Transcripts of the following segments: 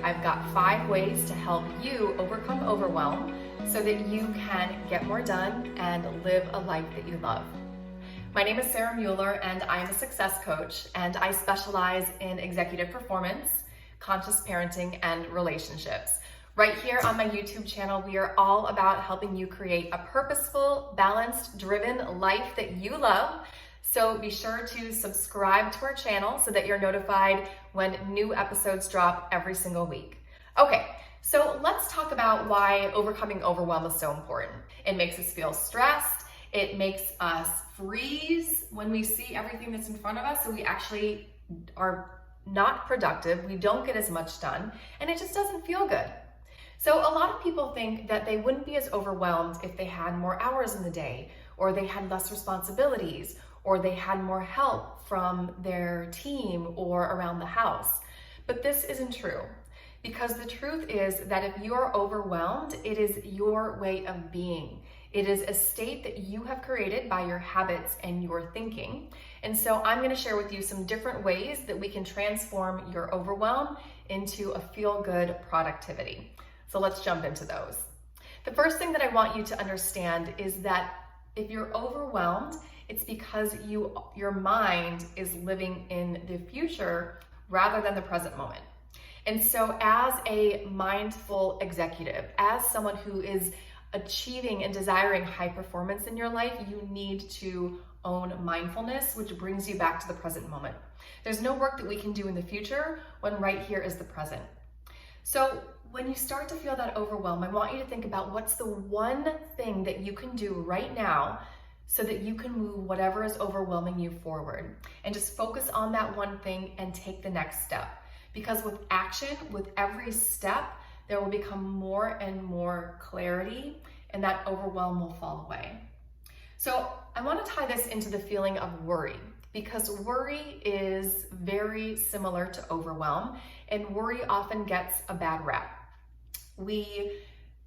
I've got 5 ways to help you overcome overwhelm so that you can get more done and live a life that you love. My name is Sarah Mueller, and I am a success coach, and I specialize in executive performance, conscious parenting, and relationships. Right here on my YouTube channel, we are all about helping you create a purposeful, balanced, driven life that you love. So be sure to subscribe to our channel so that you're notified when new episodes drop every single week. Okay, so let's talk about why overcoming overwhelm is so important. It makes us feel stressed. It makes us freeze when we see everything that's in front of us, so we actually are not productive. We don't get as much done, and it just doesn't feel good. So a lot of people think that they wouldn't be as overwhelmed if they had more hours in the day, or they had less responsibilities, or they had more help from their team or around the house. But this isn't true, because the truth is that if you are overwhelmed, it is your way of being. It is a state that you have created by your habits and your thinking. And so I'm going to share with you some different ways that we can transform your overwhelm into a feel-good productivity. So let's jump into those. The first thing that I want you to understand is that if you're overwhelmed, it's because your mind is living in the future rather than the present moment. And so as a mindful executive, as someone who is achieving and desiring high performance in your life, you need to own mindfulness, which brings you back to the present moment. There's no work that we can do in the future when right here is the present. So when you start to feel that overwhelm, I want you to think about what's the one thing that you can do right now so that you can move whatever is overwhelming you forward. And just focus on that one thing and take the next step. Because with action, with every step, there will become more and more clarity, and that overwhelm will fall away. So I want to tie this into the feeling of worry, because worry is very similar to overwhelm, and worry often gets a bad rap.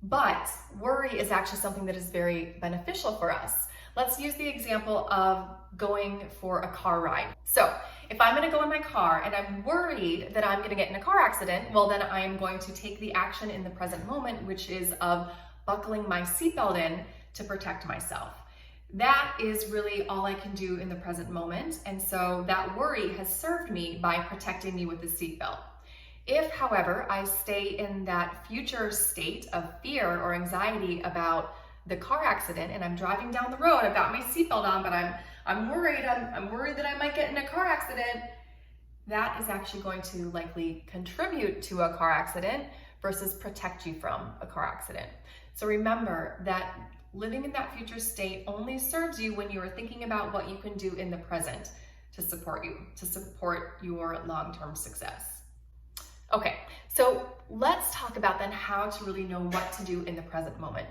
But worry is actually something that is very beneficial for us. Let's use the example of going for a car ride. So if I'm going to go in my car and I'm worried that I'm going to get in a car accident, well, then I am going to take the action in the present moment, which is of buckling my seatbelt in to protect myself. That is really all I can do in the present moment. And so that worry has served me by protecting me with the seatbelt. If, however, I stay in that future state of fear or anxiety about the car accident and I'm driving down the road, I've got my seatbelt on, but I'm worried that I might get in a car accident, that is actually going to likely contribute to a car accident versus protect you from a car accident. So remember that living in that future state only serves you when you are thinking about what you can do in the present to support you, to support your long-term success. Okay, so let's talk about then how to really know what to do in the present moment.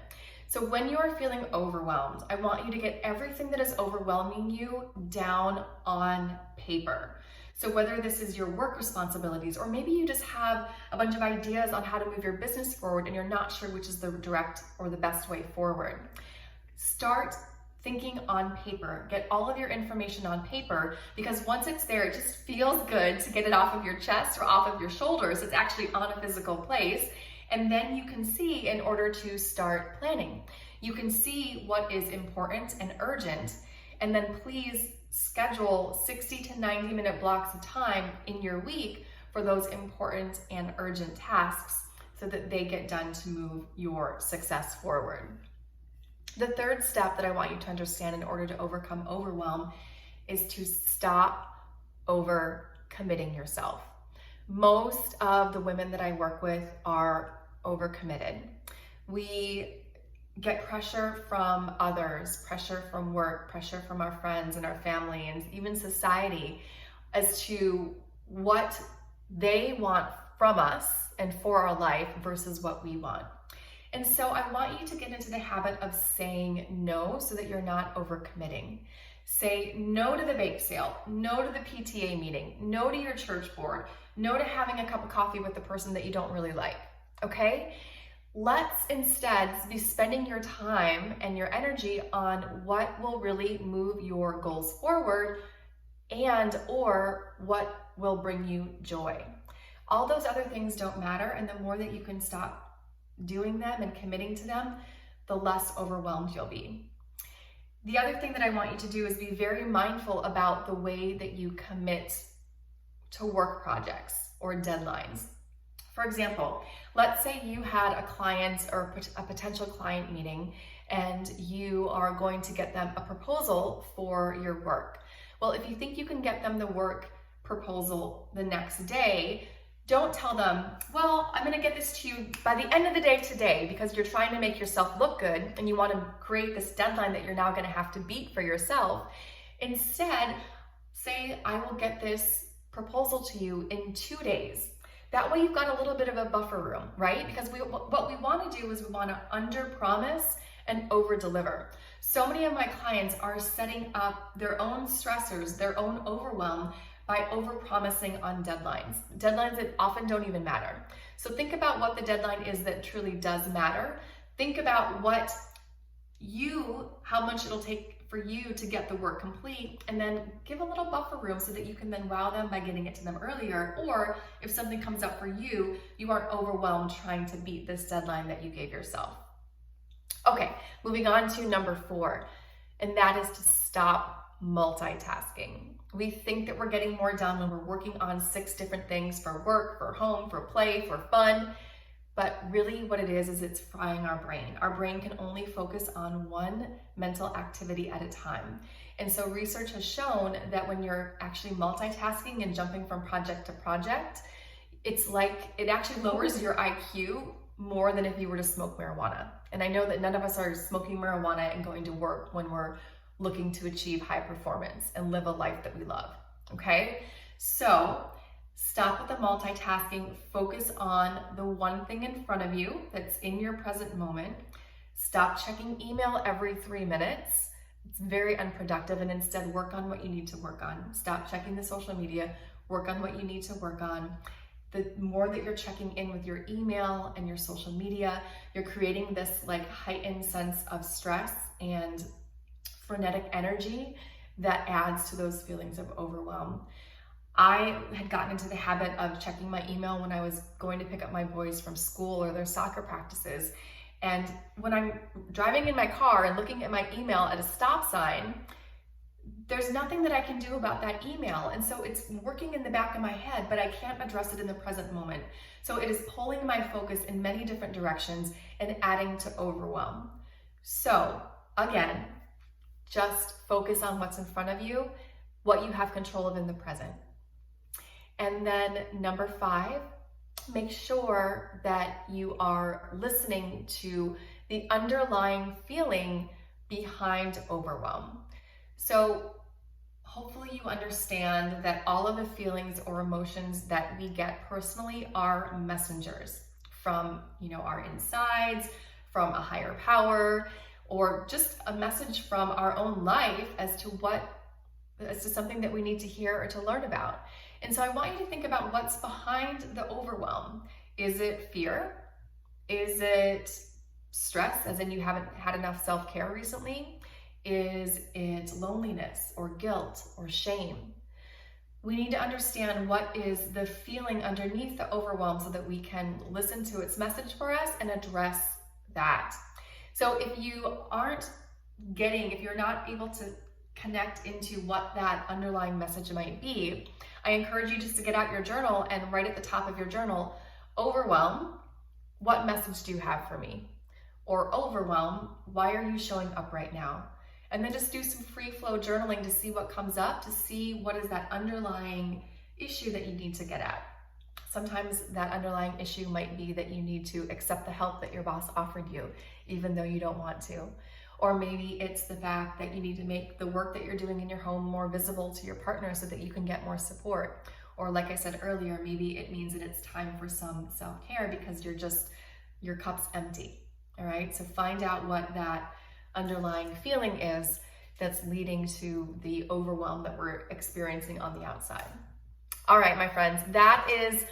So when you're feeling overwhelmed, I want you to get everything that is overwhelming you down on paper. So whether this is your work responsibilities, or maybe you just have a bunch of ideas on how to move your business forward and you're not sure which is the direct or the best way forward. Start thinking on paper. Get all of your information on paper, because once it's there, it just feels good to get it off of your chest or off of your shoulders. It's actually on a physical place. And then you can see in order to start planning. You can see what is important and urgent, and then please schedule 60 to 90 minute blocks of time in your week for those important and urgent tasks so that they get done to move your success forward. The third step that I want you to understand in order to overcome overwhelm is to stop overcommitting yourself. Most of the women that I work with are overcommitted. We get pressure from others, pressure from work, pressure from our friends and our family, and even society as to what they want from us and for our life versus what we want. And so I want you to get into the habit of saying no so that you're not overcommitting. Say no to the bake sale, no to the PTA meeting, no to your church board, no to having a cup of coffee with the person that you don't really like, okay? Let's instead be spending your time and your energy on what will really move your goals forward and or what will bring you joy. All those other things don't matter, and the more that you can stop doing them and committing to them, the less overwhelmed you'll be. The other thing that I want you to do is be very mindful about the way that you commit to work projects or deadlines. For example, let's say you had a client or a potential client meeting and you are going to get them a proposal for your work. Well, if you think you can get them the work proposal the next day, don't tell them, well, I'm gonna get this to you by the end of the day today, because you're trying to make yourself look good and you wanna create this deadline that you're now gonna have to beat for yourself. Instead, say, I will get this proposal to you in 2 days. That way you've got a little bit of a buffer room, right? Because what we wanna do is we wanna under-promise and over-deliver. So many of my clients are setting up their own stressors, their own overwhelm, by over-promising on deadlines that often don't even matter. So think about what the deadline is that truly does matter. Think about how much it'll take for you to get the work complete, and then give a little buffer room so that you can then wow them by getting it to them earlier. Or if something comes up for you, you aren't overwhelmed trying to beat this deadline that you gave yourself. Okay, moving on to number 4, and that is to stop multitasking. We think that we're getting more done when we're working on 6 different things for work, for home, for play, for fun. But really what it is it's frying our brain. Our brain can only focus on one mental activity at a time. And so research has shown that when you're actually multitasking and jumping from project to project, it's like it actually lowers your IQ more than if you were to smoke marijuana. And I know that none of us are smoking marijuana and going to work when we're looking to achieve high performance and live a life that we love, okay? So stop with the multitasking, focus on the one thing in front of you that's in your present moment. Stop checking email every 3 minutes. It's very unproductive, and instead work on what you need to work on. Stop checking the social media, work on what you need to work on. The more that you're checking in with your email and your social media, you're creating this like heightened sense of stress and frenetic energy that adds to those feelings of overwhelm. I had gotten into the habit of checking my email when I was going to pick up my boys from school or their soccer practices. And when I'm driving in my car and looking at my email at a stop sign, there's nothing that I can do about that email. And so it's working in the back of my head, but I can't address it in the present moment. So it is pulling my focus in many different directions and adding to overwhelm. So again, just focus on what's in front of you, what you have control of in the present. And then number 5, make sure that you are listening to the underlying feeling behind overwhelm. So hopefully you understand that all of the feelings or emotions that we get personally are messengers from, our insides, from a higher power, or just a message from our own life as to something that we need to hear or to learn about. And so I want you to think about what's behind the overwhelm. Is it fear? Is it stress, as in you haven't had enough self-care recently? Is it loneliness or guilt or shame? We need to understand what is the feeling underneath the overwhelm so that we can listen to its message for us and address that. So if you're not able to connect into what that underlying message might be, I encourage you just to get out your journal and write at the top of your journal, overwhelm, what message do you have for me? Or overwhelm, why are you showing up right now? And then just do some free flow journaling to see what comes up, to see what is that underlying issue that you need to get at. Sometimes that underlying issue might be that you need to accept the help that your boss offered you, even though you don't want to. Or maybe it's the fact that you need to make the work that you're doing in your home more visible to your partner so that you can get more support. Or like I said earlier, maybe it means that it's time for some self-care because your cup's empty, all right? So find out what that underlying feeling is that's leading to the overwhelm that we're experiencing on the outside. All right, my friends, that is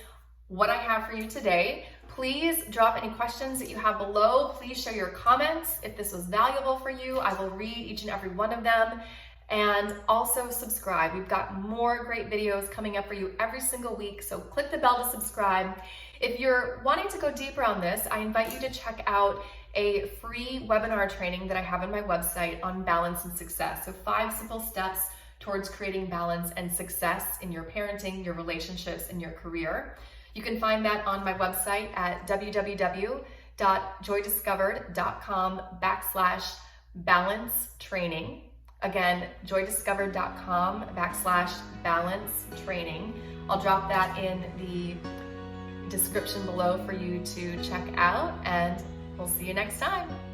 what I have for you today. Please drop any questions that you have below. Please share your comments. If this was valuable for you, I will read each and every one of them. And also subscribe. We've got more great videos coming up for you every single week, so click the bell to subscribe. If you're wanting to go deeper on this, I invite you to check out a free webinar training that I have on my website on balance and success. So 5 simple steps towards creating balance and success in your parenting, your relationships, and your career. You can find that on my website at www.joydiscovered.com/balance training. Again, joydiscovered.com/balance training. I'll drop that in the description below for you to check out, and we'll see you next time.